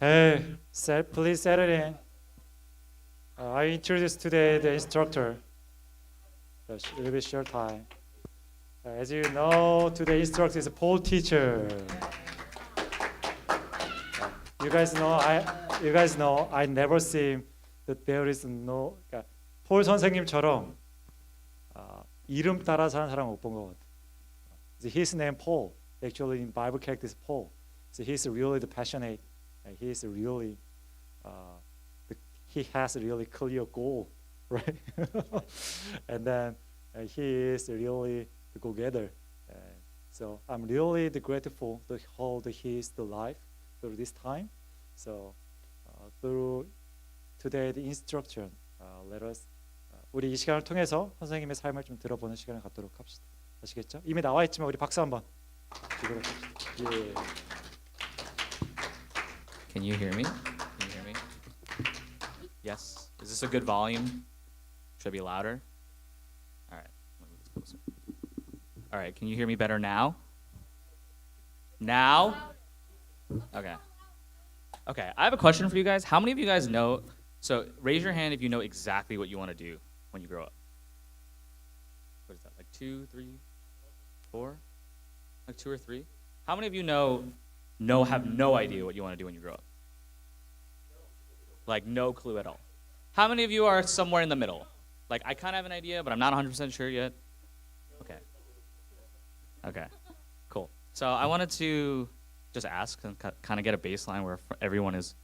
Hey, please settle in. I introduce today the instructor. A little bit short time. As you know, today instructor is a pole teacher. You guys know I never see that there is no. 그러니까 폴 선생님처럼 이름 따라 사는 사람 못 본 것 같아. So his name Paul. Actually, in Bible character is Paul. So he's really the passionate. He's really, he has a really clear goal, right? And then he is really the go-getter. So I'm really grateful to hold his life through this time. So through today's instruction, let us 우리 이 시간을 통해서 선생님의 삶을 좀 들어보는 시간을 갖도록 합시다. 아시겠죠? 이미 나와 있지만 우리 박수 한번. 예. Can you hear me? Can you hear me? Yes. Is this a good volume? Should I be louder? All right. Let me move this closer. All right. Can you hear me better now? Now? Okay. Okay. I have a question for you guys. How many of you guys know? So raise your hand if you know exactly what you want to do when you grow up. What is that? Like 2, 3, 4? Like 2 or 3? How many of you have no idea what you want to do when you grow up? Like no clue at all. How many of you are somewhere in the middle? Like I kind of have an idea, but I'm not 100% sure yet. Okay. Okay. Cool. So I wanted to just ask and kind of get a baseline where everyone is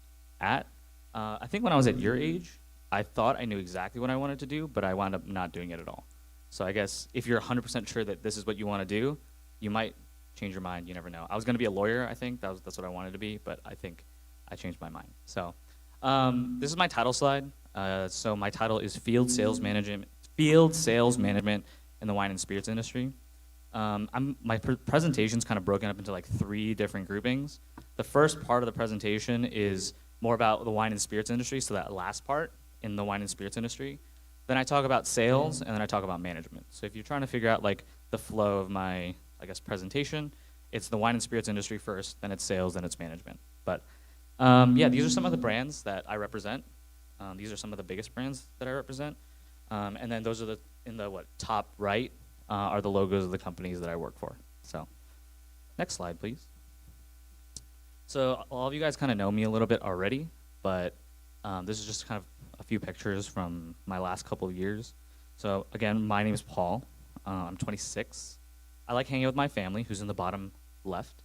at. I think when I was at your age, I thought I knew exactly what I wanted to do, but I wound up not doing it at all. So I guess if you're 100% sure that this is what you want to do, you might change your mind. You never know. I was going to be a lawyer, I think. That's what I wanted to be, but I think I changed my mind. So this is my title slide. So my title is Field Sales Management in the Wine and Spirits Industry. My presentation's kind of broken up into like 3 different groupings. The first part of the presentation is more about the wine and spirits industry, so that last part in the wine and spirits industry. Then I talk about sales, and then I talk about management. So if you're trying to figure out like the flow of my, I guess, presentation, it's the wine and spirits industry first, then it's sales, then it's management. But yeah, these are some of the brands that I represent. These are some of the biggest brands that I represent. And then those are in the top right are the logos of the companies that I work for. So next slide, please. So all of you guys kind of know me a little bit already, but this is just kind of a few pictures from my last couple of years. So again, my name is Paul. I'm 26. I like hanging out with my family, who's in the bottom left.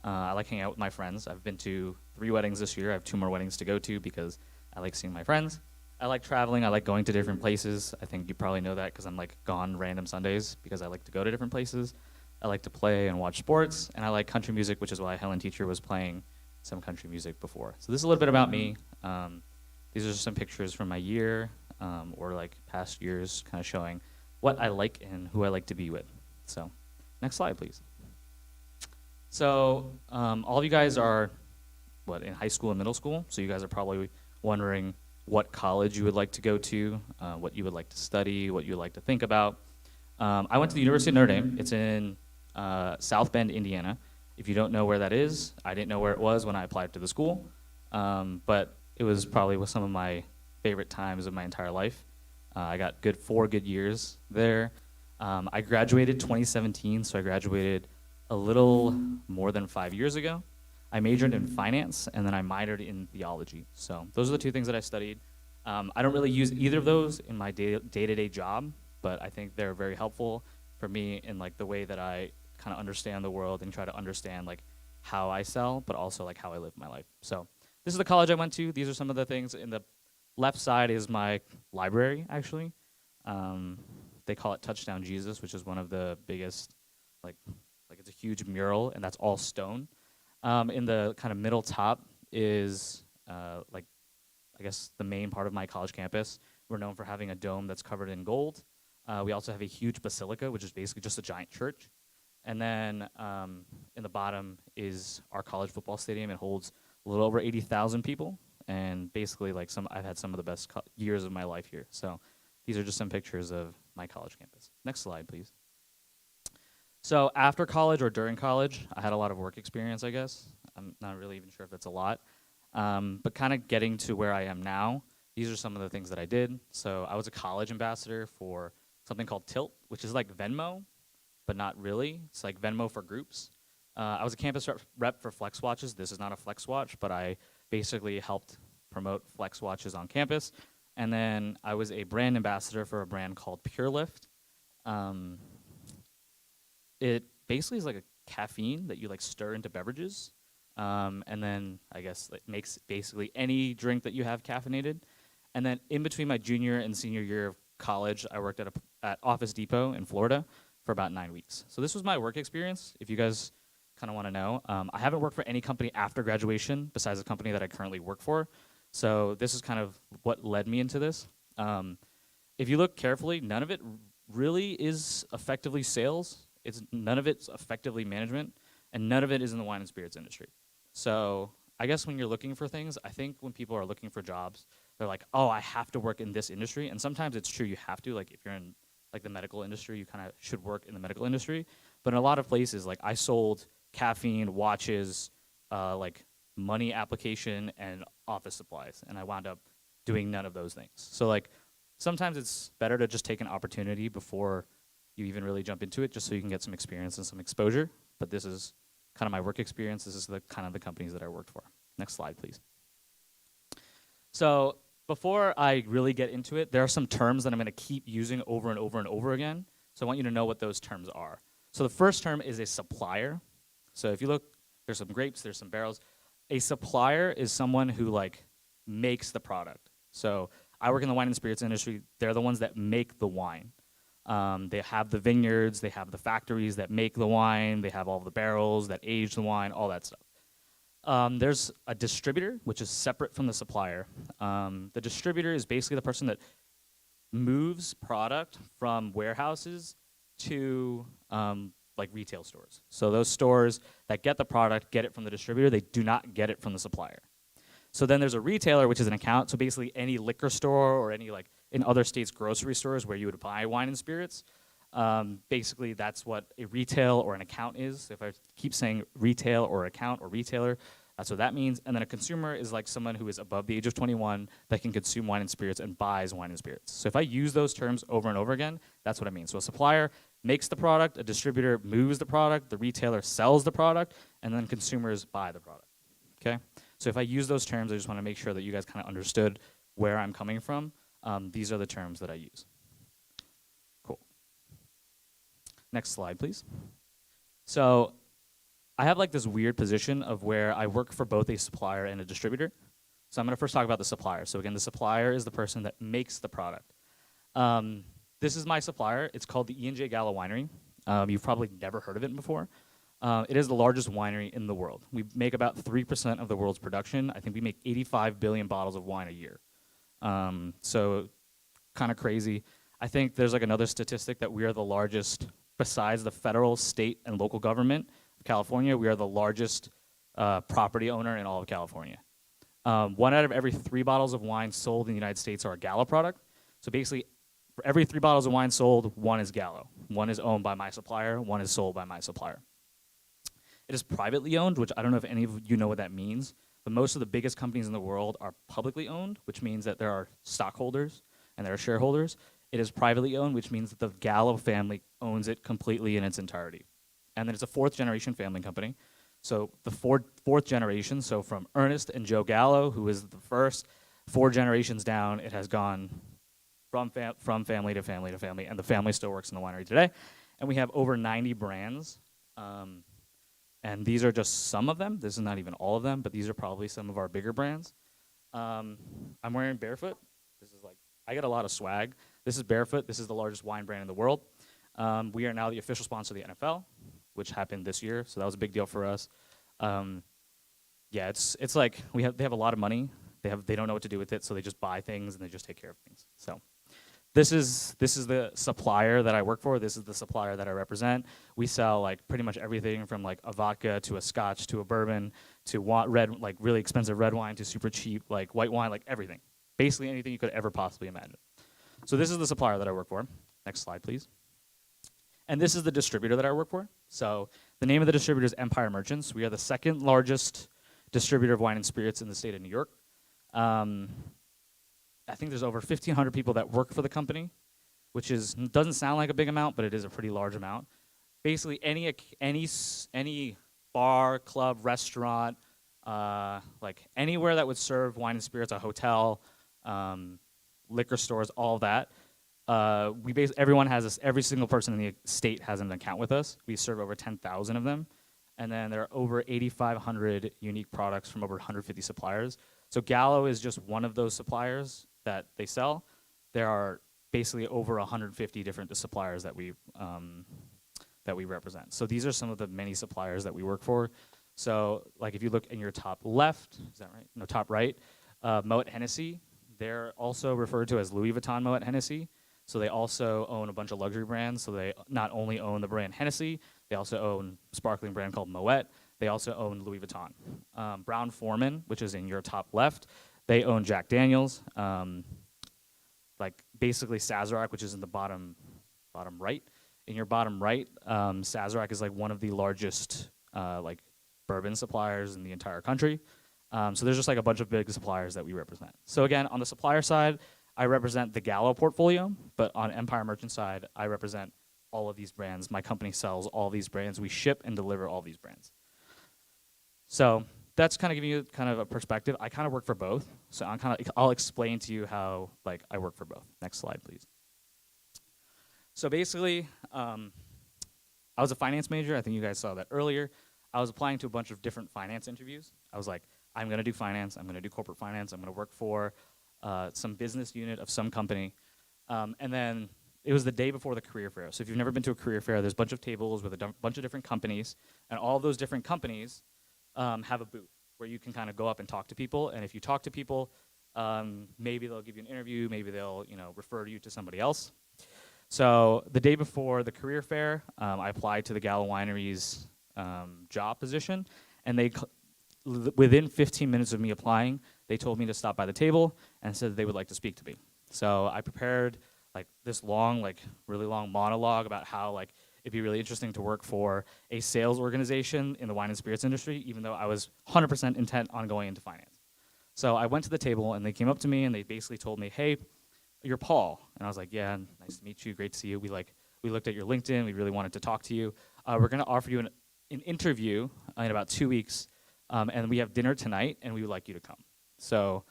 I like hanging out with my friends. I've been to 3 weddings this year. I have 2 more weddings to go to because I like seeing my friends. I like traveling. I like going to different places. I think you probably know that because I'm like gone random Sundays because I like to go to different places. I like to play and watch sports, and I like country music, which is why Helen Teacher was playing some country music before. So this is a little bit about me. These are just some pictures from my year or like past years, kind of showing what I like and who I like to be with. So next slide, please. So all of you guys are, in high school and middle school? So you guys are probably wondering what college you would like to go to, what you would like to study, what you would like to think about. I went to the University of Notre Dame. It's in South Bend, Indiana. If you don't know where that is, I didn't know where it was when I applied to the school, but it was probably some of my favorite times of my entire life. I got 4 good years there. I graduated 2017, so I graduated a little more than 5 years ago. I majored in finance, and then I minored in theology. So those are the 2 things that I studied. I don't really use either of those in my day-to-day job, but I think they're very helpful for me in like the way that I kind of understand the world and try to understand like how I sell, but also like how I live my life. So this is the college I went to. These are some of the things. In the left side is my library, actually. They call it Touchdown Jesus, which is one of the biggest, like it's a huge mural, and that's all stone. In the kind of middle top is like, I guess, the main part of my college campus. We're known for having a dome that's covered in gold. We also have a huge basilica, which is basically just a giant church. And then in the bottom is our college football stadium. It holds a little over 80,000 people. And basically, like, I've had some of the best years of my life here. So these are just some pictures of my college campus. Next slide, please. So after college or during college, I had a lot of work experience, I guess. I'm not really even sure if that's a lot. But kind of getting to where I am now, these are some of the things that I did. So I was a college ambassador for something called Tilt, which is like Venmo, but not really. It's like Venmo for groups. I was a campus rep for Flex Watches. This is not a Flex Watch, but I basically helped promote Flex Watches on campus. And then I was a brand ambassador for a brand called Pure Lift. It basically is like a caffeine that you like stir into beverages. And then I guess it makes basically any drink that you have caffeinated. And then in between my junior and senior year of college, I worked at Office Depot in Florida for about 9 weeks. So this was my work experience, if you guys kind of want to know. I haven't worked for any company after graduation besides the company that I currently work for. So this is kind of what led me into this. If you look carefully, none of it really is effectively sales. None of it's effectively management, and none of it is in the wine and spirits industry. So I guess when you're looking for things, I think when people are looking for jobs, they're like, oh, I have to work in this industry. And sometimes it's true, you have to. Like if you're in like the medical industry, you kind of should work in the medical industry. But in a lot of places, like I sold caffeine, watches, like money application, and office supplies. And I wound up doing none of those things. So like sometimes it's better to just take an opportunity before you even really jump into it, just so you can get some experience and some exposure. But this is kind of my work experience. This is the kind of the companies that I worked for. Next slide, please. So before I really get into it, there are some terms that I'm going to keep using over and over and over again. So I want you to know what those terms are. So the first term is a supplier. So if you look, there's some grapes, there's some barrels. A supplier is someone who like makes the product. So I work in the wine and spirits industry. They're the ones that make the wine. They have the vineyards, they have the factories that make the wine, they have all the barrels that age the wine, all that stuff. There's a distributor, which is separate from the supplier. The distributor is basically the person that moves product from warehouses to like retail stores. So those stores that get the product get it from the distributor, they do not get it from the supplier. So then there's a retailer, which is an account. So basically any liquor store or any like in other states grocery stores where you would buy wine and spirits, basically that's what a retail or an account is. If I keep saying retail or account or retailer, that's what that means. And then a consumer is like someone who is above the age of 21 that can consume wine and spirits and buys wine and spirits. So if I use those terms over and over again, that's what I mean. So a supplier makes the product, a distributor moves the product, the retailer sells the product, and then consumers buy the product, okay? So if I use those terms, I just want to make sure that you guys kind of understood where I'm coming from. These are the terms that I use. Cool. Next slide, please. So I have like this weird position of where I work for both a supplier and a distributor. So I'm going to first talk about the supplier. So again, the supplier is the person that makes the product. This is my supplier. It's called the E&J Gallo Winery. You've probably never heard of it before. It is the largest winery in the world. We make about 3% of the world's production. I think we make 85 billion bottles of wine a year. So kind of crazy. I think there's like another statistic that we are the largest, besides the federal, state, and local government of California, we are the largest property owner in all of California. 1 out of every 3 bottles of wine sold in the United States are a Gallo product. So basically, for every 3 bottles of wine sold, 1 is Gallo. 1 is owned by my supplier, 1 is sold by my supplier. It is privately owned, which I don't know if any of you know what that means, but most of the biggest companies in the world are publicly owned, which means that there are stockholders and there are shareholders. It is privately owned, which means that the Gallo family owns it completely in its entirety. And then it's a 4th generation family company. So the fourth generation, so from Ernest and Joe Gallo, who is the first, 4 generations down, it has gone from family to family to family, and the family still works in the winery today. And we have over 90 brands. And these are just some of them. This is not even all of them, but these are probably some of our bigger brands. I'm wearing Barefoot. This is like, I get a lot of swag. This is Barefoot. This is the largest wine brand in the world. We are now the official sponsor of the NFL, which happened this year, so that was a big deal for us. Yeah, it's like they have a lot of money. They don't know what to do with it, so they just buy things and they just take care of things. So this is the supplier that I work for. This is the supplier that I represent. We sell like pretty much everything from like a vodka to a scotch to a bourbon to red, like really expensive red wine to super cheap like white wine, like everything. Basically anything you could ever possibly imagine. So this is the supplier that I work for. Next slide, please. And this is the distributor that I work for. So the name of the distributor is Empire Merchants. We are the second largest distributor of wine and spirits in the state of New York. I think there's over 1,500 people that work for the company, which doesn't sound like a big amount, but it is a pretty large amount. Basically, any bar, club, restaurant, like anywhere that would serve wine and spirits, a hotel, liquor stores, all that. Everyone has this. Every single person in the state has an account with us. We serve over 10,000 of them, and then there are over 8,500 unique products from over 150 suppliers. So Gallo is just one of those suppliers that they sell. There are basically over 150 different suppliers that we represent. So these are some of the many suppliers that we work for. So like if you look in your top left, is that right? No, top right, Moet Hennessy. They're also referred to as Louis Vuitton Moet Hennessy. So they also own a bunch of luxury brands. So they not only own the brand Hennessy, they also own a sparkling brand called Moet. They also own Louis Vuitton. Brown-Forman, which is in your top left, they own Jack Daniels. Like basically Sazerac, which is in the bottom right. In your bottom right, Sazerac is like one of the largest like bourbon suppliers in the entire country. So there's just like a bunch of big suppliers that we represent. So again, on the supplier side, I represent the Gallo portfolio, but on Empire Merchant side, I represent all of these brands. My company sells all these brands. We ship and deliver all these brands. So that's kind of giving you kind of a perspective. I kind of work for both, so I'll explain to you how like I work for both. Next slide, please. So basically, I was a finance major. I think you guys saw that earlier. I was applying to a bunch of different finance interviews. I was like, I'm going to do finance. I'm going to do corporate finance. I'm going to work for some business unit of some company. And then it was the day before the career fair. So if you've never been to a career fair, there's a bunch of tables with a bunch of different companies, and all of those different companies have a booth where you can kind of go up and talk to people. And if you talk to people, maybe they'll give you an interview. Maybe they'll refer you to somebody else. So the day before the career fair, I applied to the Gallo Winery's job position, and within 15 minutes of me applying, they told me to stop by the table and said they would like to speak to me. So I prepared like this long, like really long monologue about how like it'd be really interesting to work for a sales organization in the wine and spirits industry, even though I was 100% intent on going into finance. So I went to the table, and they came up to me, and they basically told me, hey, you're Paul. And I was like, yeah, nice to meet you, great to see you. We looked at your LinkedIn, we really wanted to talk to you. We're gonna offer you an interview in about 2 weeks, and we have dinner tonight, and we would like you to come. So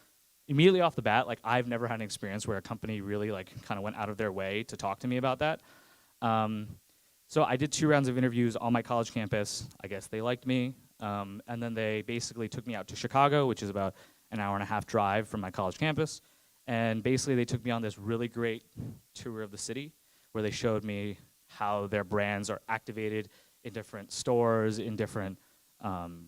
immediately off the bat, like I've never had an experience where a company really like kind of went out of their way to talk to me about that. So I did 2 rounds of interviews on my college campus. I guess they liked me, and then they basically took me out to Chicago, which is about an hour and a half drive from my college campus. And basically they took me on this really great tour of the city where they showed me how their brands are activated in different stores, in different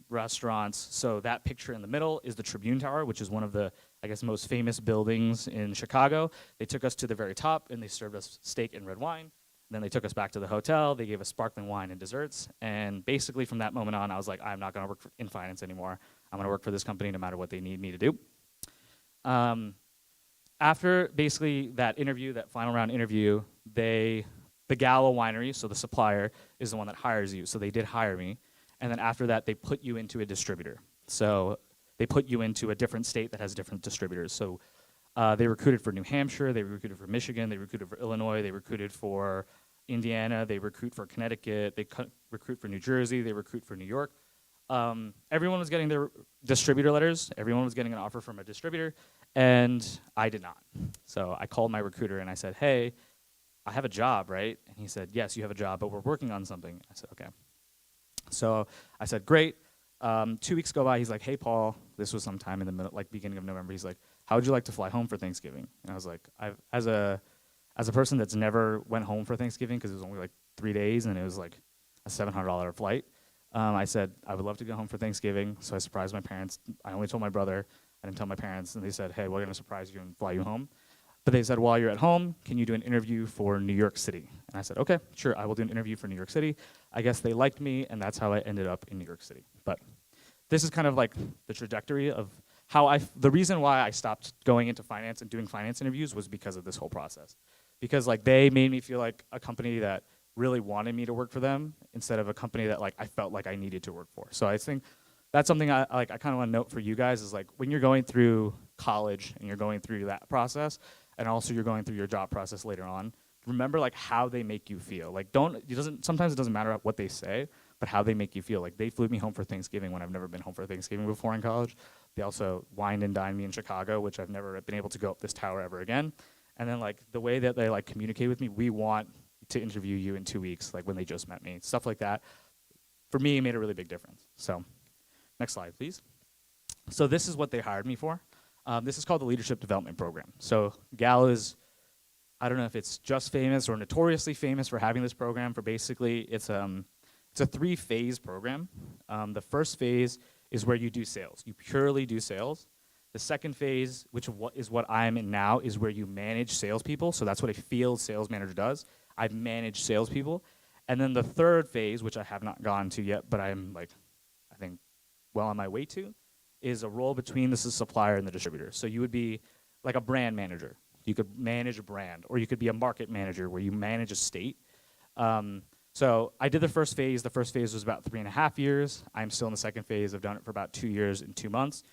restaurants. So that picture in the middle is the Tribune Tower, which is one of the, I guess, most famous buildings in Chicago. They took us to the very top, and they served us steak and red wine. Then they took us back to the hotel. They gave us sparkling wine and desserts. And basically from that moment on, I was like, I'm not going to work in finance anymore. I'm going to work for this company no matter what they need me to do. After basically that interview, that final round interview, the Gallo Winery, so the supplier, is the one that hires you. So they did hire me. And then after that, they put you into a distributor. So they put you into a different state that has different distributors. So they recruited for New Hampshire, they recruited for Michigan, they recruited for Illinois, they recruited for Indiana, they recruit for Connecticut, they recruit for New Jersey, they recruit for New York. Everyone was getting their distributor letters. Everyone was getting an offer from a distributor, and I did not. So I called my recruiter and I said, hey, I have a job, right? And he said, yes, you have a job, but we're working on something. I said, okay. So I said, great. 2 weeks go by. He's like, hey, Paul. This was sometime in the middle, like beginning of November. He's like, how would you like to fly home for Thanksgiving? And I was like, as a person that's never went home for Thanksgiving because it was only like 3 days and it was like a $700 flight. I said, I would love to go home for Thanksgiving. So I surprised my parents. I only told my brother. I didn't tell my parents. And they said, hey, we're going to surprise you and fly you home. But they said, while you're at home, can you do an interview for New York City? And I said, okay, sure, I will do an interview for New York City. I guess they liked me, and that's how I ended up in New York City. But this is kind of like the trajectory of how the reason why I stopped going into finance and doing finance interviews was because of this whole process. Because like they made me feel like a company that really wanted me to work for them instead of a company that like I felt like I needed to work for. So I think that's something I kind of want to note for you guys is like when you're going through college and you're going through that process, and also you're going through your job process later on, remember like how they make you feel. Like sometimes it doesn't matter what they say, but how they make you feel. Like they flew me home for Thanksgiving when I've never been home for Thanksgiving before in college. They also wined and dined me in Chicago, which I've never been able to go up this tower ever again. And then like the way that they like communicate with me, we want to interview you in 2 weeks, like when they just met me, stuff like that. For me, it made a really big difference. So next slide, please. So this is what they hired me for. This is called the Leadership Development Program. So Gal is, I don't know if it's just famous or notoriously famous for having this program. For basically, it's a 3-phase program. The first phase is where you do sales. You purely do sales. The second phase, which is what I'm in now, is where you manage salespeople. So that's what a field sales manager does. I've managed salespeople. And then the third phase, which I have not gone to yet, but I'm like, I think, well on my way to, is a role between the supplier and the distributor. So you would be like a brand manager. You could manage a brand, or you could be a market manager where you manage a state. So I did the first phase. The first phase was about 3.5 years. I'm still in the second phase. I've done it for about 2 years and 2 months.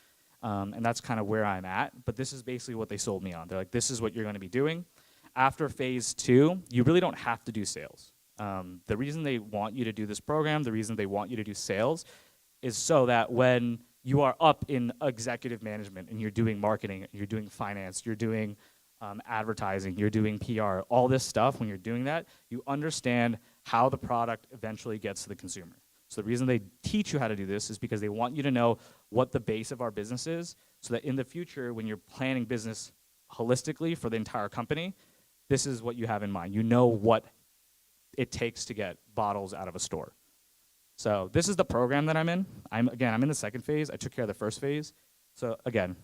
And that's kind of where I'm at. But this is basically what they sold me on. They're like, this is what you're going to be doing. After phase 2, you really don't have to do sales. The reason they want you to do this program, the reason they want you to do sales, is so that when you are up in executive management and you're doing marketing, you're doing finance, you're doing advertising, you're doing PR, all this stuff, when you're doing that, you understand how the product eventually gets to the consumer. So the reason they teach you how to do this is because they want you to know what the base of our business is, so that in the future, when you're planning business holistically for the entire company, this is what you have in mind. You know what it takes to get bottles out of a store. So this is the program that I'm in. I'm in the second phase. I took care of the first phase. So again,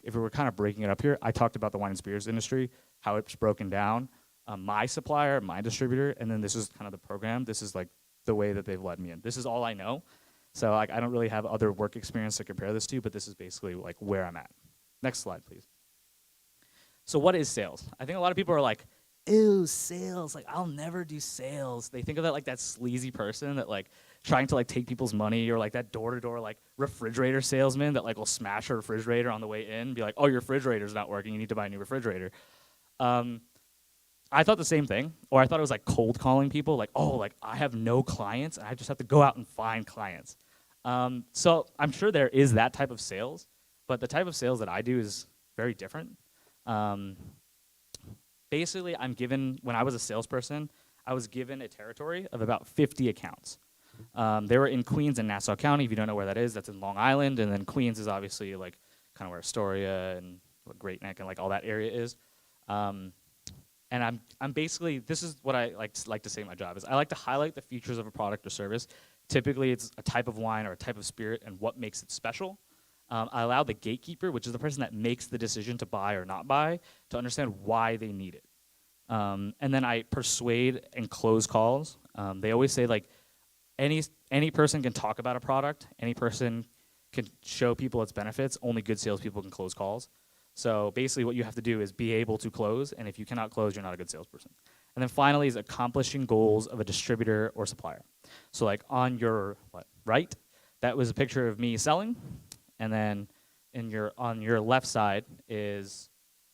if we were kind of breaking it up here, I talked about the wine and spirits industry, how it's broken down, my supplier, my distributor, and then this is kind of the program. This is like the way that they've led me in. This is all I know. So like I don't really have other work experience to compare this to, but this is basically like where I'm at. Next slide, please. So what is sales? I think a lot of people are like, ew, sales, like I'll never do sales. They think of that like that sleazy person that like trying to like take people's money, or like that door-to-door like refrigerator salesman that like will smash a refrigerator on the way in and be like, oh, your refrigerator's not working, you need to buy a new refrigerator. I thought the same thing, or I thought it was like cold calling people, like, oh, like I have no clients and I just have to go out and find clients. So I'm sure there is that type of sales, but the type of sales that I do is very different. Basically, when I was a salesperson, I was given a territory of about 50 accounts. They were in Queens and Nassau County. If you don't know where that is, that's in Long Island. And then Queens is obviously like kind of where Astoria and Great Neck and like all that area is. And I'm basically, this is what I like to say my job is. I like to highlight the features of a product or service. Typically, it's a type of wine or a type of spirit and what makes it special. I allow the gatekeeper, which is the person that makes the decision to buy or not buy, to understand why they need it. And then I persuade and close calls. They always say like any person can talk about a product. Any person can show people its benefits. Only good salespeople can close calls. So basically what you have to do is be able to close, and if you cannot close, you're not a good salesperson. And then finally is accomplishing goals of a distributor or supplier. So like on your right, that was a picture of me selling, and then on your left side is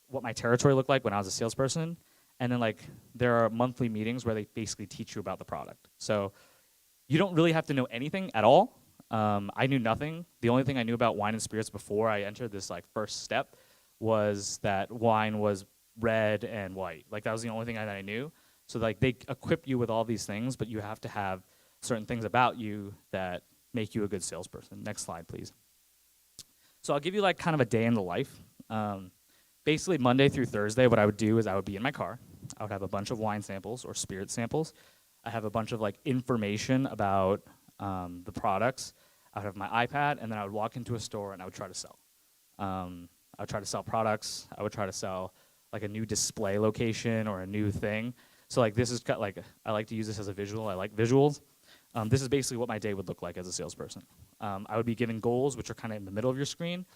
what my territory looked like when I was a salesperson. And then like there are monthly meetings where they basically teach you about the product. So you don't really have to know anything at all. I knew nothing. The only thing I knew about wine and spirits before I entered this like first step was that wine was red and white. Like that was the only thing that I knew. So like they equip you with all these things, but you have to have certain things about you that make you a good salesperson. Next slide, please. So I'll give you like kind of a day in the life. Basically, Monday through Thursday, what I would do is I would be in my car. I would have a bunch of wine samples or spirit samples. I have a bunch of like information about the products. I would have my iPad, and then I would walk into a store and I would try to sell. I would try to sell products. I would try to sell like a new display location or a new thing. So like this is like, I like to use this as a visual. I like visuals. This is basically what my day would look like as a salesperson. I would be given goals, which are kind of in the middle of your screen.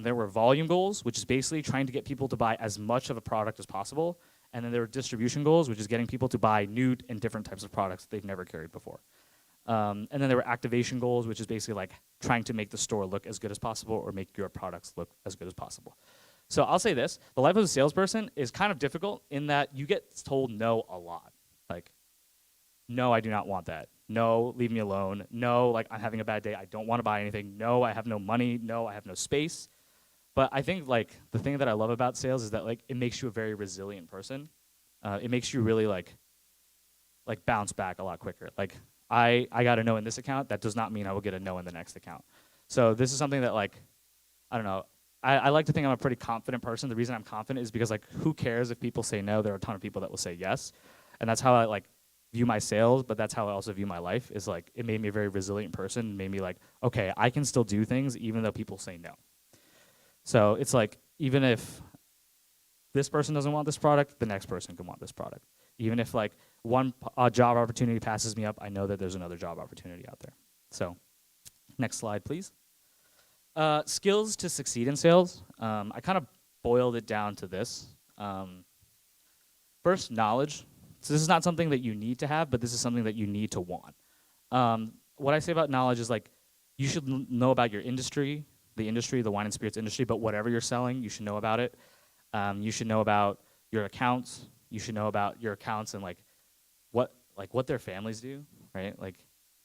There were volume goals, which is basically trying to get people to buy as much of a product as possible. And then there were distribution goals, which is getting people to buy new and different types of products they've never carried before. And then there were activation goals, which is basically like trying to make the store look as good as possible or make your products look as good as possible. So I'll say this, the life of a salesperson is kind of difficult in that you get told no a lot. Like, no, I do not want that. No, leave me alone. No, like I'm having a bad day. I don't want to buy anything. No, I have no money. No, I have no space. But I think like the thing that I love about sales is that like it makes you a very resilient person. It makes you really like bounce back a lot quicker. Like I got a no in this account. That does not mean I will get a no in the next account. So this is something that like, I don't know. I like to think I'm a pretty confident person. The reason I'm confident is because like who cares if people say no? There are a ton of people that will say yes. And that's how I like view my sales, but that's how I also view my life is like it made me a very resilient person, made me like, okay, I can still do things even though people say no. So it's like even if this person doesn't want this product, the next person can want this product. Even if like one job opportunity passes me up, I know that there's another job opportunity out there. So next slide, please. Skills to succeed in sales. I kind of boiled it down to this. First, knowledge. So this is not something that you need to have, but this is something that you need to want. What I say about knowledge is like you should know about your industry, the wine and spirits industry, but whatever you're selling, you should know about it. You should know about your accounts. You should know about your accounts and like what their families do, right? Like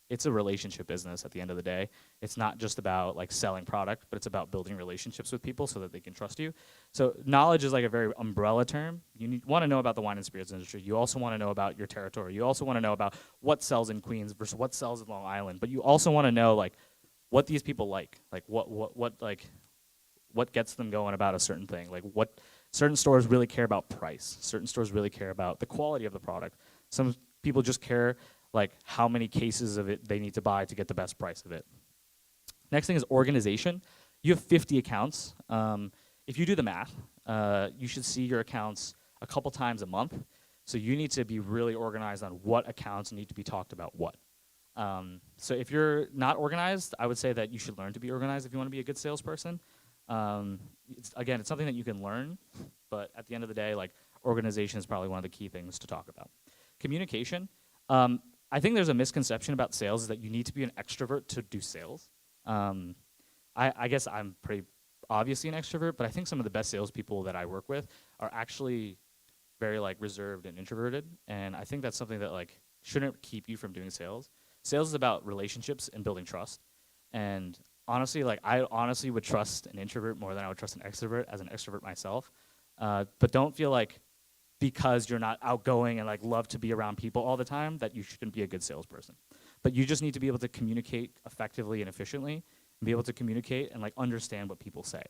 it's a relationship business at the end of the day. It's not just about like selling product, but it's about building relationships with people so that they can trust you. So knowledge is like a very umbrella term. You want to know about the wine and spirits industry. You also want to know about your territory. You also want to know about what sells in Queens versus what sells in Long Island. But you also want to know like what these people like what gets them going about a certain thing. Like what certain stores really care about price. Certain stores really care about the quality of the product. Some people just care like how many cases of it they need to buy to get the best price of it. Next thing is organization. You have 50 accounts. If you do the math, you should see your accounts a couple times a month. So you need to be really organized on what accounts need to be talked about what. So if you're not organized, I would say that you should learn to be organized if you want to be a good salesperson. It's something that you can learn, but at the end of the day, like organization is probably one of the key things to talk about. Communication. I think there's a misconception about sales is that you need to be an extrovert to do sales. I guess I'm pretty obviously an extrovert, but I think some of the best salespeople that I work with are actually very like reserved and introverted, and I think that's something that like shouldn't keep you from doing sales. Sales is about relationships and building trust, and honestly, like I honestly would trust an introvert more than I would trust an extrovert as an extrovert myself. But don't feel like because you're not outgoing and like love to be around people all the time that you shouldn't be a good salesperson. But you just need to be able to communicate effectively and efficiently and be able to communicate and like understand what people say,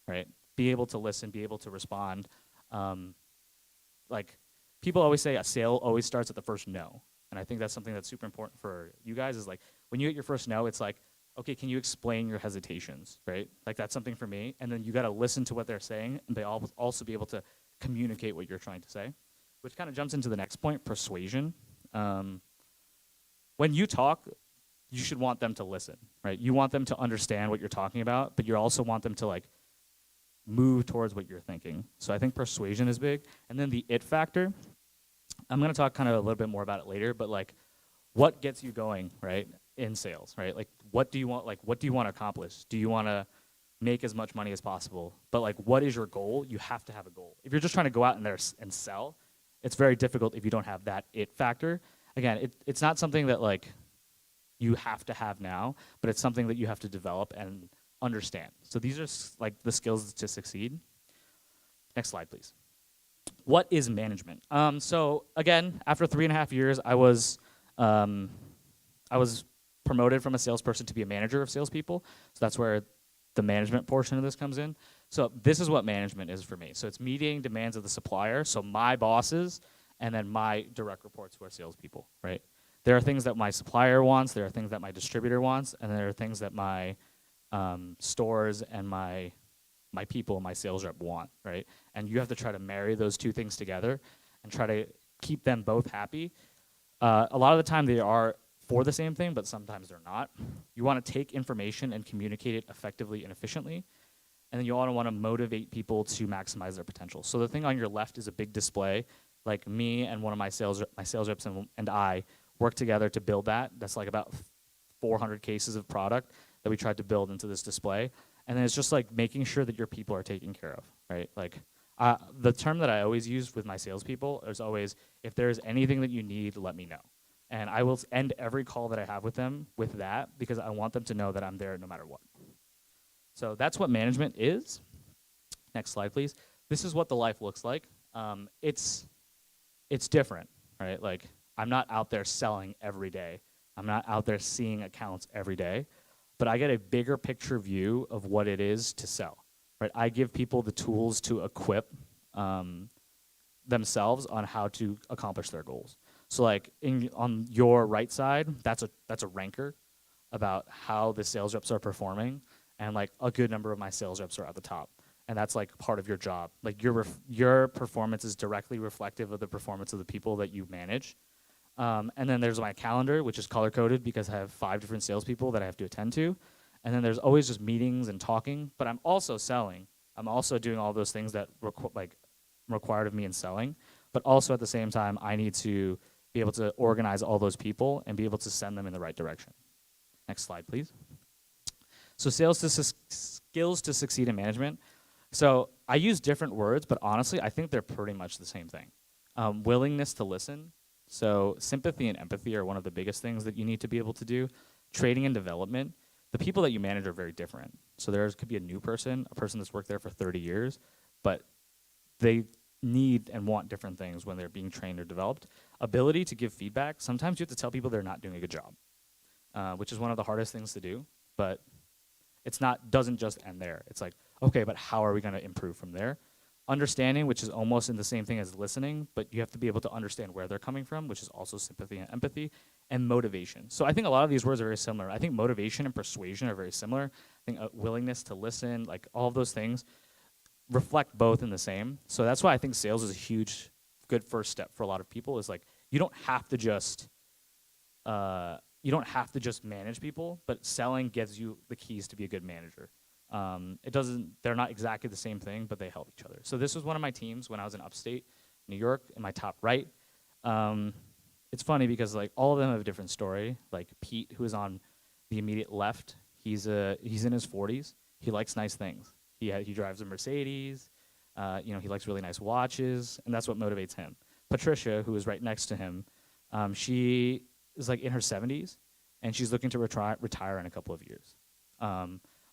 right? Be able to listen, be able to respond. Like people always say a sale always starts at the first no. And I think that's something that's super important for you guys is like when you get your first no, it's like, okay, can you explain your hesitations, right? Like that's something for me. And then you got to listen to what they're saying and they also be able to communicate what you're trying to say, which kind of jumps into the next point, persuasion. When you talk, you should want them to listen, right? You want them to understand what you're talking about, but you also want them to like move towards what you're thinking. So I think persuasion is big. And then the it factor, I'm going to talk kind of a little bit more about it later, but like what gets you going, right, in sales, right? Like what do you want to accomplish? Do you want to make as much money as possible? But like what is your goal? You have to have a goal. If you're just trying to go out in there and sell, it's very difficult if you don't have that it factor. Again, it's not something that like you have to have now, but it's something that you have to develop and understand. So these are like the skills to succeed. Next slide, please. What is management? So again, after 3.5 years, I was I was promoted from a salesperson to be a manager of salespeople. So that's where the management portion of this comes in. So this is what management is for me. So it's meeting demands of the supplier, so my bosses, and then my direct reports who are salespeople, right? There are things that my supplier wants, there are things that my distributor wants, and there are things that my stores and my people, my sales rep want, right? And you have to try to marry those two things together and try to keep them both happy. A lot of the time they are for the same thing, but sometimes they're not. You want to take information and communicate it effectively and efficiently, and then you also want to motivate people to maximize their potential. So the thing on your left is a big display, like me and one of my sales reps and I work together to build that. That's like about 400 cases of product that we tried to build into this display. And then it's just like making sure that your people are taken care of, right? Like the term that I always use with my salespeople is always, if there's anything that you need, let me know. And I will end every call that I have with them with that, because I want them to know that I'm there no matter what. So that's what management is. Next slide, please. This is what the life looks like. It's different, right? Like, I'm not out there selling every day. I'm not out there seeing accounts every day, but I get a bigger picture view of what it is to sell, right? I give people the tools to equip themselves on how to accomplish their goals. So like on your right side, that's a ranker about how the sales reps are performing, and like a good number of my sales reps are at the top. And that's like part of your job. Like your performance is directly reflective of the performance of the people that you manage. And then there's my calendar, which is color-coded because I have 5 different salespeople that I have to attend to. And then there's always just meetings and talking, but I'm also selling. I'm also doing all those things that required of me in selling, but also at the same time, I need to be able to organize all those people and be able to send them in the right direction. Next slide, please. So skills to succeed in management. So I use different words, but honestly, I think they're pretty much the same thing. Willingness to listen. So sympathy and empathy are one of the biggest things that you need to be able to do. Training and development. The people that you manage are very different. So there could be a new person, a person that's worked there for 30 years, but they need and want different things when they're being trained or developed. Ability to give feedback. Sometimes you have to tell people they're not doing a good job, which is one of the hardest things to do, but doesn't just end there. It's like, okay, but how are we going to improve from there? Understanding, which is almost in the same thing as listening, but you have to be able to understand where they're coming from, which is also sympathy and empathy, and motivation. So I think a lot of these words are very similar. I think motivation and persuasion are very similar. I think willingness to listen, like all of those things reflect both in the same. So that's why I think sales is a huge, good first step for a lot of people, is like, you don't have to just manage people, but selling gives you the keys to be a good manager. They're not exactly the same thing, but they help each other. So this was one of my teams when I was in upstate New York, in my top right. It's funny because like all of them have a different story. Like Pete, who is on the immediate left, he's in his 40s. He likes nice things. He drives a Mercedes. He likes really nice watches, and that's what motivates him. Patricia, who is right next to him, she is like in her 70s, and she's looking to retire in a couple of years.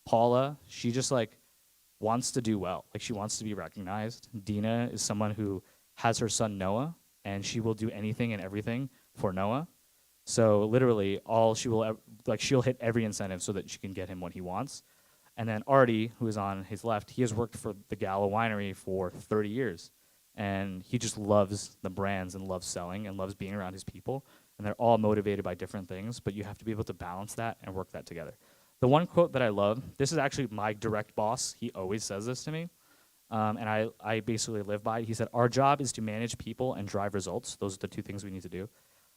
Paula, she just like wants to do well. Like she wants to be recognized. Dina is someone who has her son Noah, and she will do anything and everything for Noah. So literally, she'll hit every incentive so that she can get him what he wants. And then Artie, who is on his left, he has worked for the Gallo Winery for 30 years, and he just loves the brands and loves selling and loves being around his people. And they're all motivated by different things, but you have to be able to balance that and work that together. The one quote that I love, this is actually my direct boss. He always says this to me, and I basically live by it. He said, our job is to manage people and drive results. Those are the two things we need to do.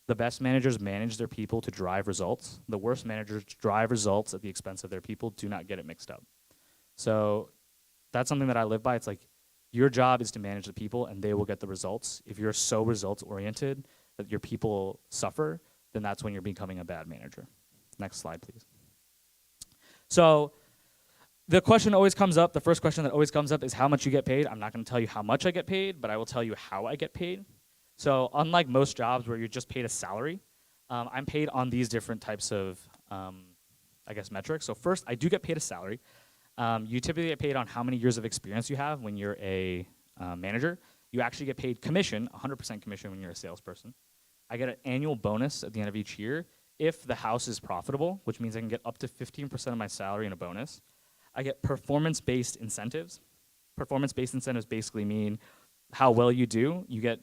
The best managers manage their people to drive results. The worst managers drive results at the expense of their people. Do not get it mixed up. So that's something that I live by. It's like your job is to manage the people, and they will get the results. If you're so results-oriented that your people suffer, then that's when you're becoming a bad manager. Next slide, please. So the question always comes up, the first question that always comes up is how much you get paid. I'm not going to tell you how much I get paid, but I will tell you how I get paid. So unlike most jobs where you're just paid a salary, I'm paid on these different types of, metrics. So first, I do get paid a salary. You typically get paid on how many years of experience you have when you're a manager. You actually get paid commission, 100% commission when you're a salesperson. I get an annual bonus at the end of each year. if the house is profitable, which means I can get up to 15% of my salary in a bonus. I get performance-based incentives. Performance-based incentives basically mean how well you do, you get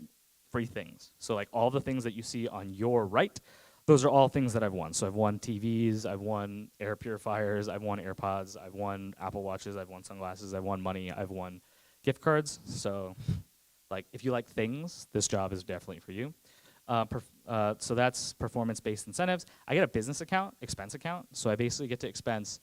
free things. So like all the things that you see on your right, those are all things that I've won. So I've won TVs, I've won air purifiers, I've won AirPods, I've won Apple Watches, I've won sunglasses, I've won money, I've won gift cards. So like if you like things, this job is definitely for you. So that's performance-based incentives. I get a business account, expense account. So I basically get to expense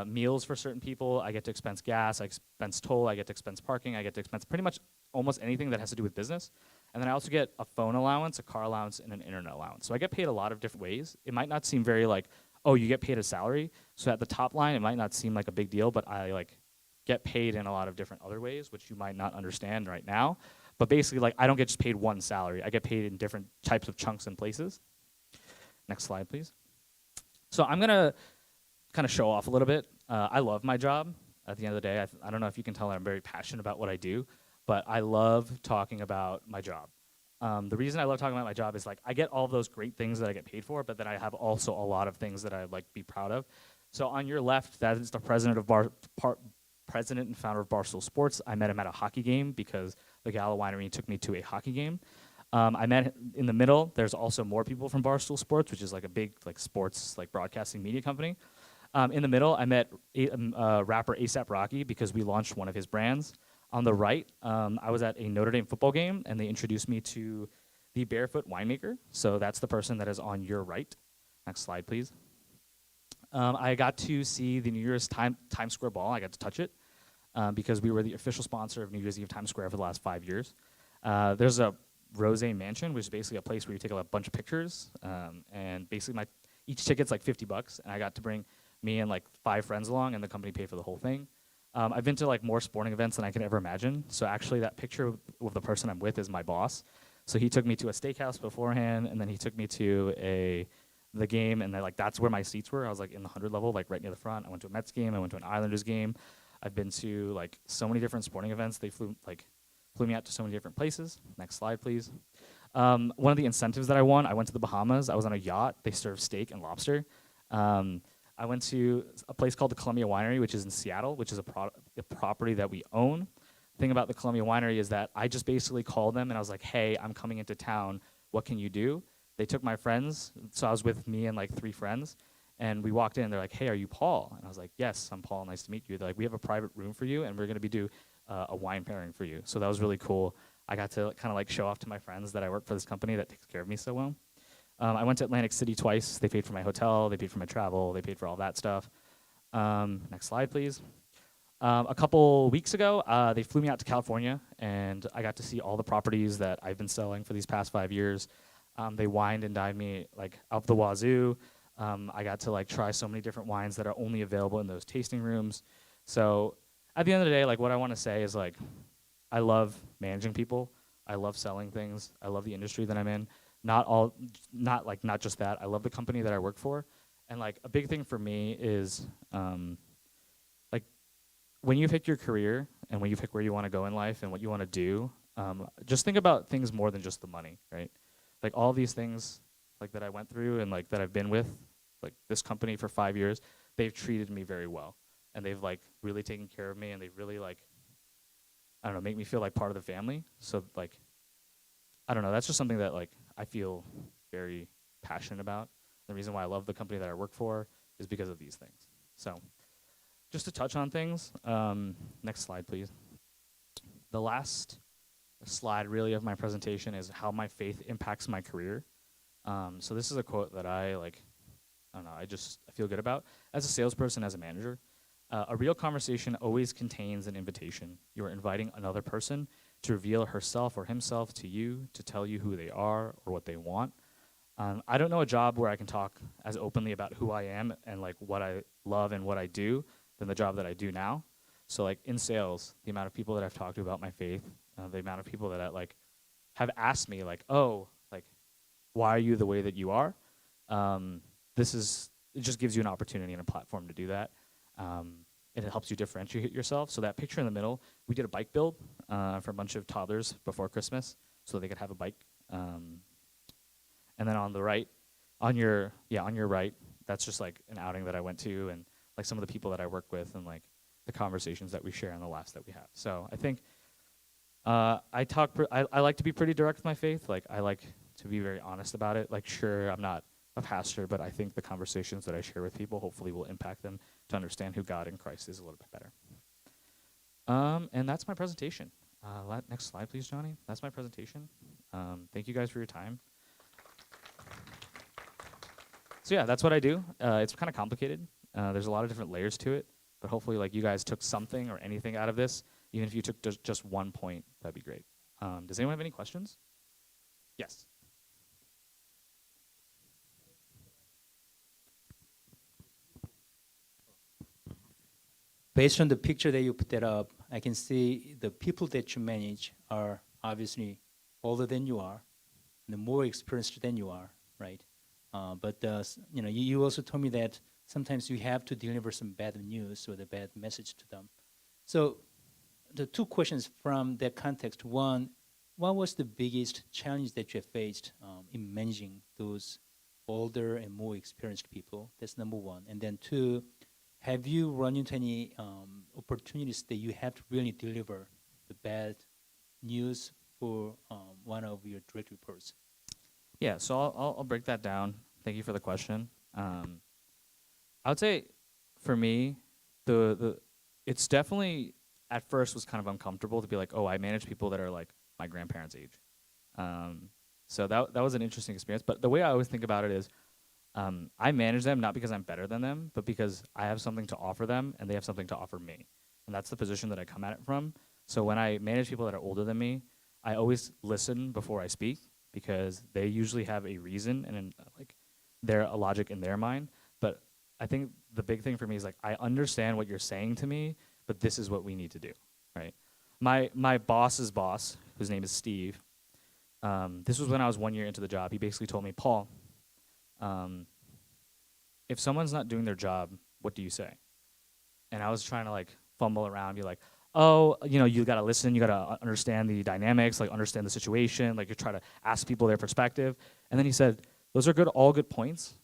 meals for certain people. I get to expense gas, I expense toll, I get to expense parking, I get to expense pretty much almost anything that has to do with business. And then I also get a phone allowance, a car allowance, and an internet allowance. So I get paid a lot of different ways. It might not seem very like, oh, you get paid a salary. So at the top line, it might not seem like a big deal, but I like get paid in a lot of different other ways, which you might not understand right now. But basically, like, I don't get just paid one salary. I get paid in different types of chunks and places. Next slide, please. So I'm going to kind of show off a little bit. I love my job. At the end of the day, I don't know if you can tell that I'm very passionate about what I do, but I love talking about my job. The reason I love talking about my job is like I get all those great things that I get paid for, but then I have also a lot of things that I like be proud of. So on your left, that is the president and founder of Barstool Sports. I met him at a hockey game because the Gala Winery took me to a hockey game. I met in the middle. There's also more people from Barstool Sports, which is like a big like sports like broadcasting media company. In the middle, I met rapper A$AP Rocky because we launched one of his brands. On the right, I was at a Notre Dame football game, and they introduced me to the Barefoot Winemaker. So that's the person that is on your right. Next slide, please. I got to see the New Year's Times Square ball. I got to touch it because we were the official sponsor of New Year's Eve Times Square for the last 5 years. There's a Rose Mansion, which is basically a place where you take a bunch of pictures, and basically each ticket's like $50, and I got to bring me and like 5 friends along, and the company paid for the whole thing. I've been to like more sporting events than I could ever imagine. So actually that picture of the person I'm with is my boss. So he took me to a steakhouse beforehand, and then he took me to the game, and that's where my seats were. I was like in the 100 level, like right near the front. I went to a Mets game, I went to an Islanders game. I've been to like so many different sporting events. They flew me out to so many different places. Next slide, please. One of the incentives that I went to the Bahamas. I was on a yacht. They serve steak and lobster. I went to a place called the Columbia Winery, which is in Seattle, which is a property that we own. The thing about the Columbia Winery is that I just basically called them and I was like, hey, I'm coming into town. What can you do? They took my friends. So I was with me and like 3 friends. And we walked in and they're like, hey, are you Paul? And I was like, yes, I'm Paul. Nice to meet you. They're like, we have a private room for you and we're going to do a wine pairing for you. So that was really cool. I got to kind of like show off to my friends that I work for this company that takes care of me so well. I went to Atlantic City twice. They paid for my hotel. They paid for my travel. They paid for all that stuff. Next slide, please. A couple weeks ago, they flew me out to California, and I got to see all the properties that I've been selling for these past 5 years. They wined and dined me like out the wazoo. I got to like try so many different wines that are only available in those tasting rooms. So at the end of the day, like what I want to say is like, I love managing people. I love selling things. I love the industry that I'm in. Not just that. I love the company that I work for. And like a big thing for me is like when you pick your career and when you pick where you want to go in life and what you want to do, just think about things more than just the money, right? Like all these things like that I went through and like that I've been with, like this company for 5 years, they've treated me very well. And they've like really taken care of me, and they've really like, I don't know, make me feel like part of the family. So like, I don't know, that's just something that like I feel very passionate about. The reason why I love the company that I work for is because of these things. So just to touch on things, next slide, please. The last slide really of my presentation is how my faith impacts my career. So this is a quote that I don't know, I feel good about. As a salesperson, as a manager, a real conversation always contains an invitation. You are inviting another person to reveal herself or himself to you, to tell you who they are or what they want. I don't know a job where I can talk as openly about who I am and like what I love and what I do than the job that I do now. So like in sales, the amount of people that I've talked to about my faith, the amount of people that I like have asked me like, oh, like, why are you the way that you are? It just gives you an opportunity and a platform to do that. And it helps you differentiate yourself. So that picture in the middle, we did a bike build for a bunch of toddlers before Christmas so they could have a bike. And then on the right On your right, that's just like an outing that I went to, and like some of the people that I work with, and like the conversations that we share and the laughs that we have. So I think I like to be pretty direct with my faith. Like I like to be very honest about it. Like sure, I'm not a pastor, but I think the conversations that I share with people hopefully will impact them to understand who God in Christ is a little bit better. And that's my presentation. Next slide, please, Johnny. That's my presentation. Thank you guys for your time. So yeah, that's what I do. It's kind of complicated. There's a lot of different layers to it, but hopefully like you guys took something or anything out of this. Even if you took just one point, that'd be great. Does anyone have any questions? Yes. Based on the picture that you put that up, I can see the people that you manage are obviously older than you are, and more experienced than you are, right? You also told me that sometimes you have to deliver some bad news or the bad message to them. So the two questions from that context: one, what was the biggest challenge that you have faced in managing those older and more experienced people? That's number one. And then two, have you run into any opportunities that you have to really deliver the bad news for one of your direct reports? Yeah, so I'll break that down. Thank you for the question. I would say for me, it's definitely at first was kind of uncomfortable to be like, oh, I manage people that are like my grandparents' age. So that was an interesting experience. But the way I always think about it is, I manage them not because I'm better than them, but because I have something to offer them and they have something to offer me. And that's the position that I come at it from. So when I manage people that are older than me, I always listen before I speak because they usually have a reason and like a logic in their mind. But I think the big thing for me is like I understand what you're saying to me, but this is what we need to do, right? My boss's boss, whose name is Steve, this was when I was 1 year into the job. He basically told me, Paul, if someone's not doing their job, what do you say? And I was trying to like fumble around, be like, oh, you gotta listen, you gotta understand the dynamics, like understand the situation, like you try to ask people their perspective. And then he said, those are all good points,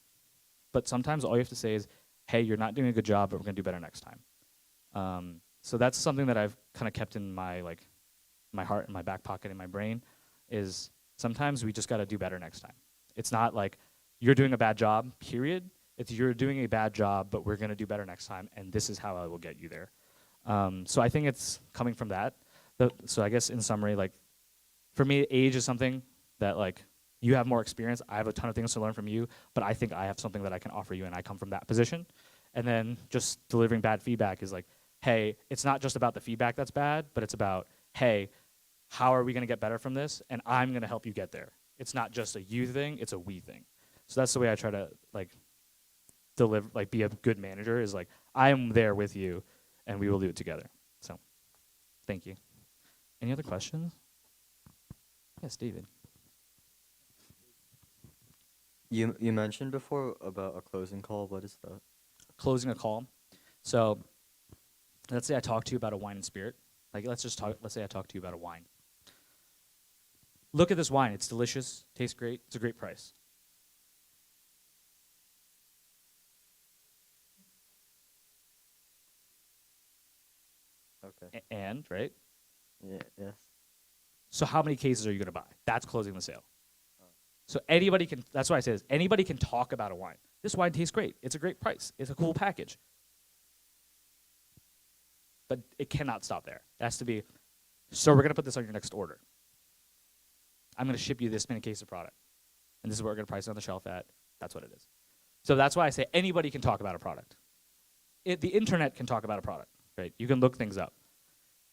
but sometimes all you have to say is, hey, you're not doing a good job, but we're gonna do better next time. So that's something that I've kind of kept in my heart, in my back pocket, in my brain, is sometimes we just gotta do better next time. It's not like you're doing a bad job, period. It's you're doing a bad job, but we're gonna do better next time, and this is how I will get you there. So I think it's coming from that. So I guess in summary, like for me, age is something that like you have more experience. I have a ton of things to learn from you, but I think I have something that I can offer you, and I come from that position. And then just delivering bad feedback is like, hey, it's not just about the feedback that's bad, but it's about, hey, how are we gonna get better from this? And I'm gonna help you get there. It's not just a you thing, it's a we thing. So that's the way I try to like deliver, like be a good manager is like, I'm there with you and we will do it together. So thank you. Any other questions? Yes, David. You mentioned before about a closing call. What is that? Closing a call. So let's say I talk to you about a wine and spirit. Like let's say I talk to you about a wine. Look at this wine, it's delicious, tastes great, it's a great price. Okay. And, right? Yeah. Yes. So how many cases are you going to buy? That's closing the sale. So anybody can, that's why I say this, anybody can talk about a wine. This wine tastes great. It's a great price. It's a cool package. But it cannot stop there. It has to be, so we're going to put this on your next order. I'm going to ship you this many cases of product. And this is what we're going to price it on the shelf at. That's what it is. So that's why I say anybody can talk about a product. The internet can talk about a product, right? You can look things up.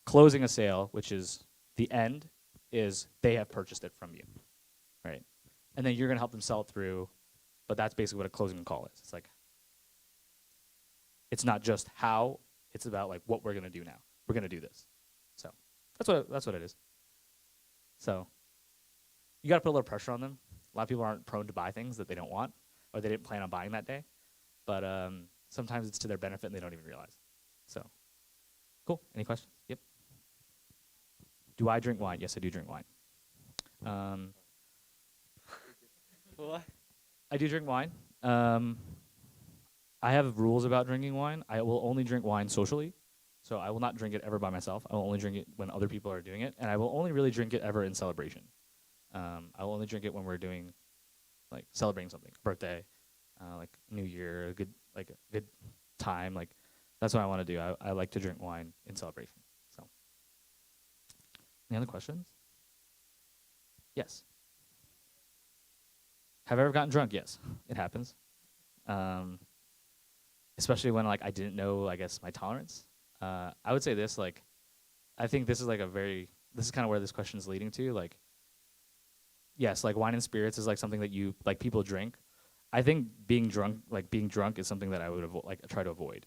Closing a sale, which is the end, is they have purchased it from you, right? And then you're going to help them sell it through, but that's basically what a closing call is. It's like, it's not just how, it's about like what we're going to do now. We're going to do this. So that's what it is. So you got to put a little pressure on them. A lot of people aren't prone to buy things that they don't want or they didn't plan on buying that day. But sometimes it's to their benefit and they don't even realize. So, cool. Any questions? Yep. Do I drink wine? Yes, I do drink wine. What? I do drink wine. Um, I have rules about drinking wine. I will only drink wine socially. So I will not drink it ever by myself. I will only drink it when other people are doing it. And I will only really drink it ever in celebration. I will only drink it when we're doing, like, celebrating something, birthday, like New Year, a good time. Like, that's what I want to do. I like to drink wine in celebration. So, any other questions? Yes. Have I ever gotten drunk? Yes, it happens. Especially when like I didn't know, I guess, my tolerance. I would say this, like, I think this is like this is kind of where this question is leading to. Like, yes, like wine and spirits is like something that you like people drink. I think being drunk is something that I would try to avoid.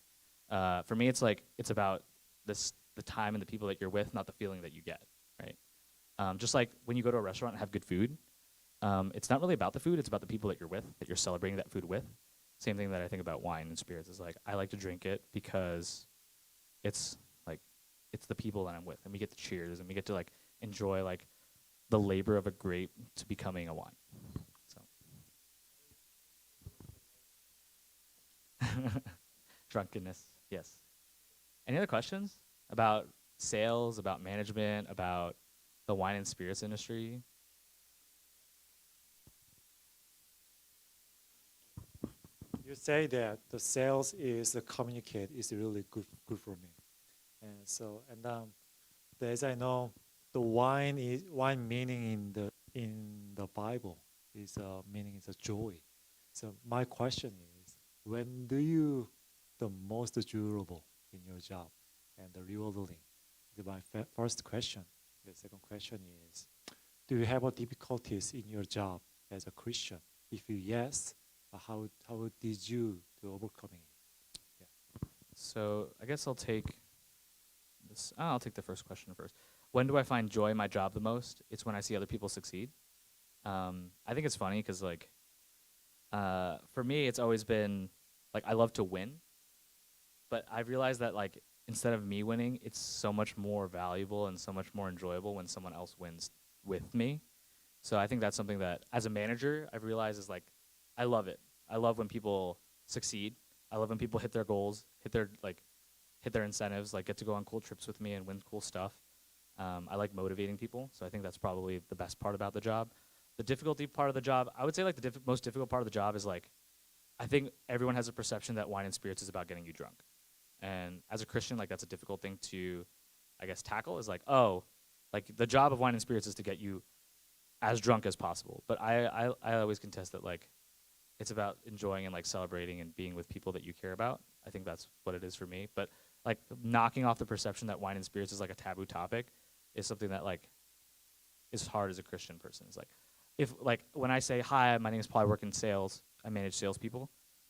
For me, it's like it's about the time and the people that you're with, not the feeling that you get, right? Just like when you go to a restaurant and have good food, it's not really about the food; it's about the people that you're with, that you're celebrating that food with. Same thing that I think about wine and spirits is like I like to drink it because it's like it's the people that I'm with, and we get to cheers and we get to like enjoy like the labor of a grape to becoming a wine. So drunkenness, yes. Any other questions about sales, about management, about the wine and spirits industry? You say that the sales is the communicate is really good for me, and so as I know, the wine meaning in the Bible is meaning is a joy. So my question is, when do you the most durable in your job and the rewarding? My first question. The second question is, do you have a difficulties in your job as a Christian? If you yes, how did you to overcoming it? Yeah. So I guess I'll take this. I'll take the first question first. When do I find joy in my job the most? It's when I see other people succeed. I think it's funny because like for me, it's always been like I love to win, but I've realized that like instead of me winning, it's so much more valuable and so much more enjoyable when someone else wins with me. So I think that's something that as a manager, I've realized is like I love it. I love when people succeed. I love when people hit their goals, hit their incentives, like get to go on cool trips with me and win cool stuff. I like motivating people, so I think that's probably the best part about the job. The difficulty part of the job, I would say like the most difficult part of the job is like, I think everyone has a perception that wine and spirits is about getting you drunk. And as a Christian, like that's a difficult thing to, I guess, tackle is like, oh, like the job of wine and spirits is to get you as drunk as possible. But I always contest that like, it's about enjoying and like celebrating and being with people that you care about. I think that's what it is for me. But like knocking off the perception that wine and spirits is like a taboo topic is something that like is hard as a Christian person. It's like if like when I say hi, my name is Paul, I work in sales, I manage salespeople,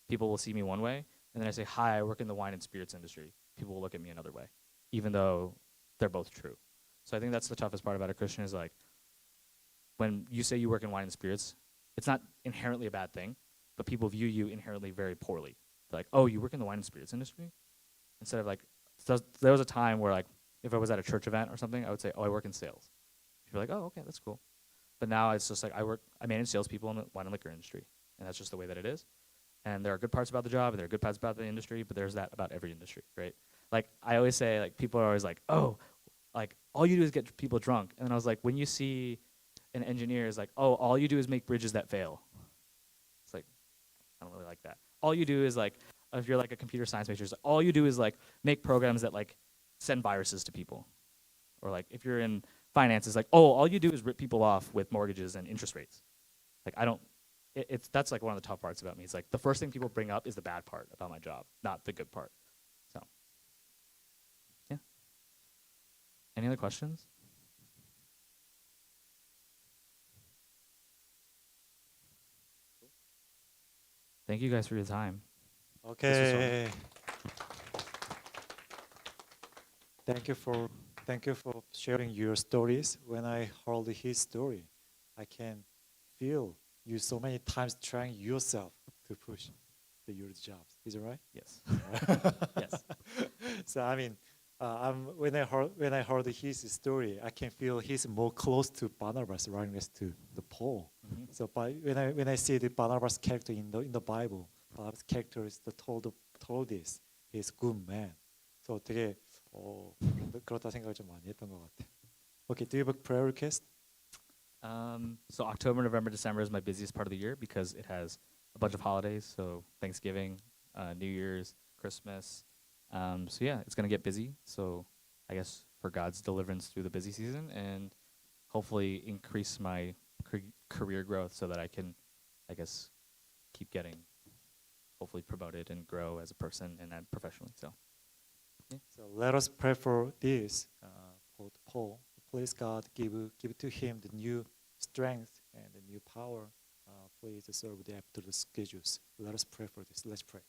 people will see me one way, and then I say hi, I work in the wine and spirits industry, people will look at me another way, even though they're both true. So I think that's the toughest part about a Christian is like when you say you work in wine and spirits, it's not inherently a bad thing, but people view you inherently very poorly. They're like, oh, you work in the wine and spirits industry? Instead of like, so there was a time where like, if I was at a church event or something, I would say, oh, I work in sales. People are like, oh, okay, that's cool. But now it's just like, I manage salespeople in the wine and liquor industry. And that's just the way that it is. And there are good parts about the job, and there are good parts about the industry, but there's that about every industry, right? Like, I always say, like, people are always like, oh, like, all you do is get people drunk. And then I was like, when you see an engineer is like, oh, all you do is make bridges that fail. It's like, I don't really like that. All you do is like, if you're like a computer science major, like, all you do is like make programs that like send viruses to people. Or like if you're in finance, it's like, oh, all you do is rip people off with mortgages and interest rates. Like I don't, that's like one of the tough parts about me. It's like the first thing people bring up is the bad part about my job, not the good part. So, yeah. Any other questions? Thank you guys for your time. Okay. Thank you for sharing your stories. When I heard his story, I can feel you so many times trying yourself to push your jobs. Is it right? Yes. Right. Yes. So I mean, when I heard his story, I can feel he's more close to Barnabas rather than to the Paul. So, but when I see the Barnabas character in the Bible, Barnabas character is told this. He's good man. So 되게 그렇다 생각을 좀 많이 했던 것 같아. Okay, do you have a prayer request? So October, November, December is my busiest part of the year because it has a bunch of holidays. So Thanksgiving, New Year's, Christmas. So yeah, it's gonna get busy. So I guess for God's deliverance through the busy season and hopefully increase my career growth so that I can, I guess, keep getting hopefully promoted and grow as a person and professionally. So So let us pray for this, for Paul. Please God give to him the new strength and the new power. Please serve the after the schedules. Let us pray for this. Let's pray.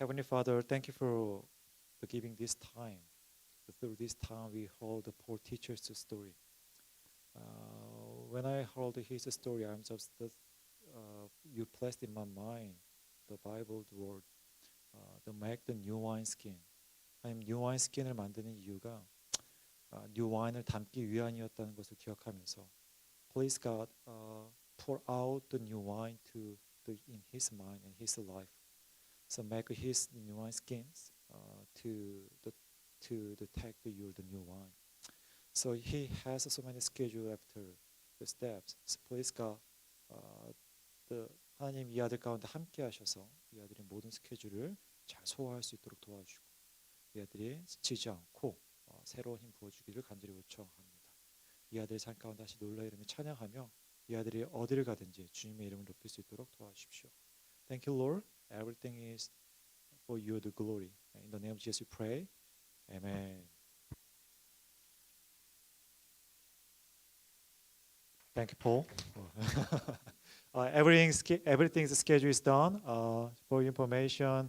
Heavenly Father, thank you for giving this time. Through this time, we hold the poor teacher's story. When I heard his story, I'm just you placed in my mind the Bible word, the make the new wine skin. 아니면 new wine skin을 만드는 이유가 new wine을 담기 위함이었다는 것을 기억하면서, please God, pour out the new wine in his mind and his life. So make his new wine skins to take the new wine. So he has so many schedule after the steps. So please God, 하나님 이 아들 가운데 함께 하셔서 이 아들의 모든 스케줄을 잘 소화할 수 있도록 도와주시고 이 아들이 지치지 않고 새로운 힘 부어주기를 간절히 요청합니다. 이 아들의 삶 가운데 다시 놀라의 이름을 찬양하며 이 아들이 어디를 가든지 주님의 이름을 높일 수 있도록 도와주십시오. Thank you, Lord. Everything is for you the glory. In the name of Jesus we pray. Amen. Thank you, Paul. Everything's schedule is done. For information,